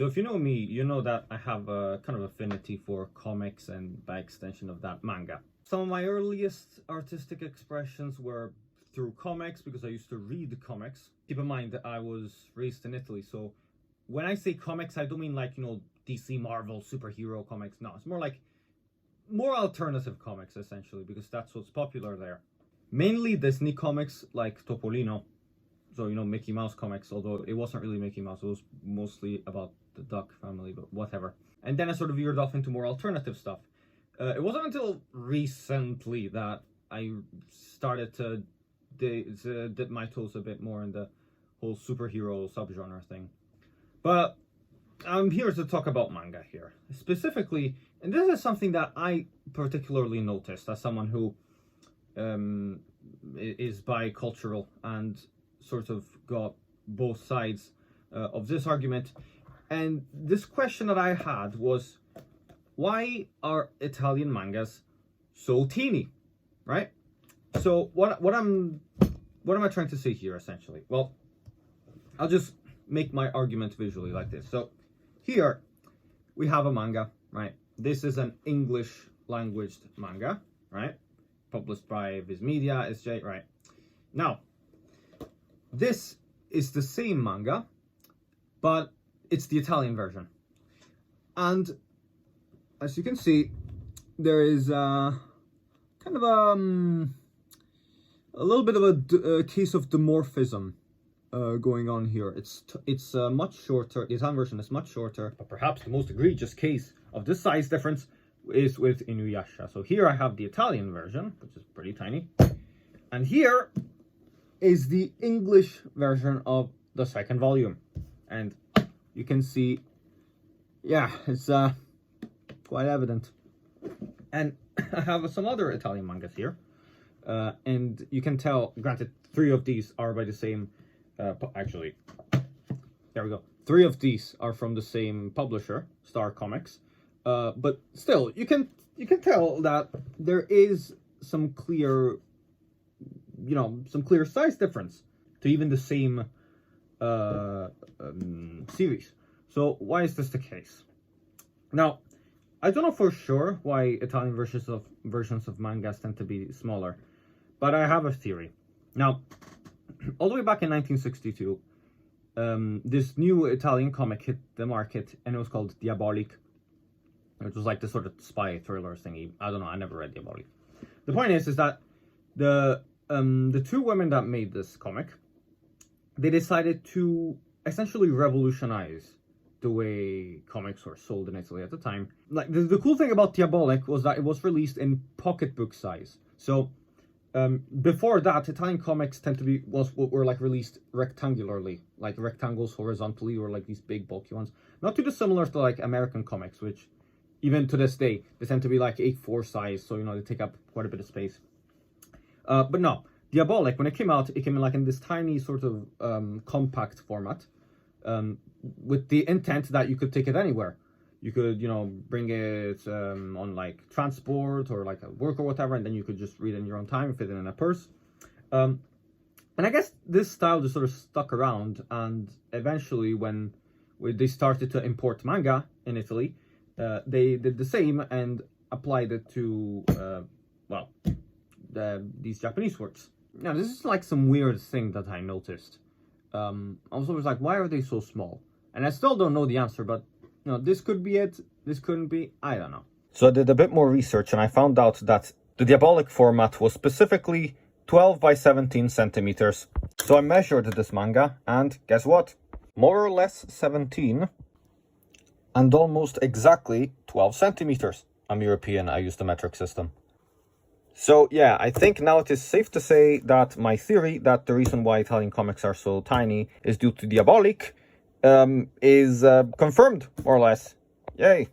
So if you know me, you know that I have a kind of affinity for comics and by extension of that, manga. Some of my earliest artistic expressions were through comics because I used to read comics. Keep in mind that I was raised in Italy, so when I say comics, I don't mean like, DC, Marvel, superhero comics. No, it's more like more alternative comics, essentially, because that's what's popular there. Mainly Disney comics like Topolino. So, Mickey Mouse comics, although it wasn't really Mickey Mouse. It was mostly about the duck family, but whatever. And then I sort of veered off into more alternative stuff. It wasn't until recently that I started to dip my toes a bit more in the whole superhero subgenre thing. But I'm here to talk about manga here. Specifically, and this is something that I particularly noticed as someone who is bicultural and sort of got both sides of this argument. And this question that I had was, why are Italian mangas so teeny, right? So what am I trying to say here, essentially? Well, I'll just make my argument visually like this. So here we have a manga, right? This is an English languaged manga, right? Published by Viz Media, SJ, right? Now, this is the same manga, but it's the Italian version. And as you can see, there is kind of a little bit of a case of dimorphism going on here. It's much shorter. The Italian version is much shorter, but perhaps the most egregious case of this size difference is with Inuyasha. So here I have the Italian version, which is pretty tiny, and here is the English version of the second volume, and you can see, yeah, it's quite evident. And I have some other Italian mangas here, and you can tell, granted, 3 of these are by the same actually, there we go, 3 of these are from the same publisher, Star Comics, but still, you can tell that there is some clear, some clear size difference to even the same series. So why is this the case? Now, I don't know for sure why Italian versions of mangas tend to be smaller, but I have a theory. Now, all the way back in 1962, this new Italian comic hit the market, and it was called Diabolic, which was like the sort of spy thriller thingy. I don't know, I never read Diabolic. The point is that the 2 women that made this comic, they decided to essentially revolutionize the way comics were sold in Italy at the time. Like, the cool thing about Diabolic was that it was released in pocketbook size. So before that, Italian comics were like released rectangularly, like rectangles horizontally, or like these big bulky ones. Not too dissimilar to like American comics, which even to this day they tend to be like A4 size, so they take up quite a bit of space. But no, Diabolic, when it came out, it came in like in this tiny sort of compact format, with the intent that you could take it anywhere. You could, bring it on like transport or like at work or whatever, and then you could just read in your own time, fit it in a purse. And I guess this style just sort of stuck around, and eventually when they started to import manga in Italy, they did the same and applied it to, these Japanese works. Now, this is like some weird thing that I noticed. I was always like, why are they so small? And I still don't know the answer, but this could be it, this couldn't be, I don't know. So I did a bit more research, and I found out that the Diabolic format was specifically 12 by 17 centimeters. So I measured this manga, and guess what? More or less 17, and almost exactly 12 centimeters. I'm European, I use the metric system. So yeah, I think now it is safe to say that my theory that the reason why Italian comics are so tiny is due to Diabolic is confirmed, more or less. Yay!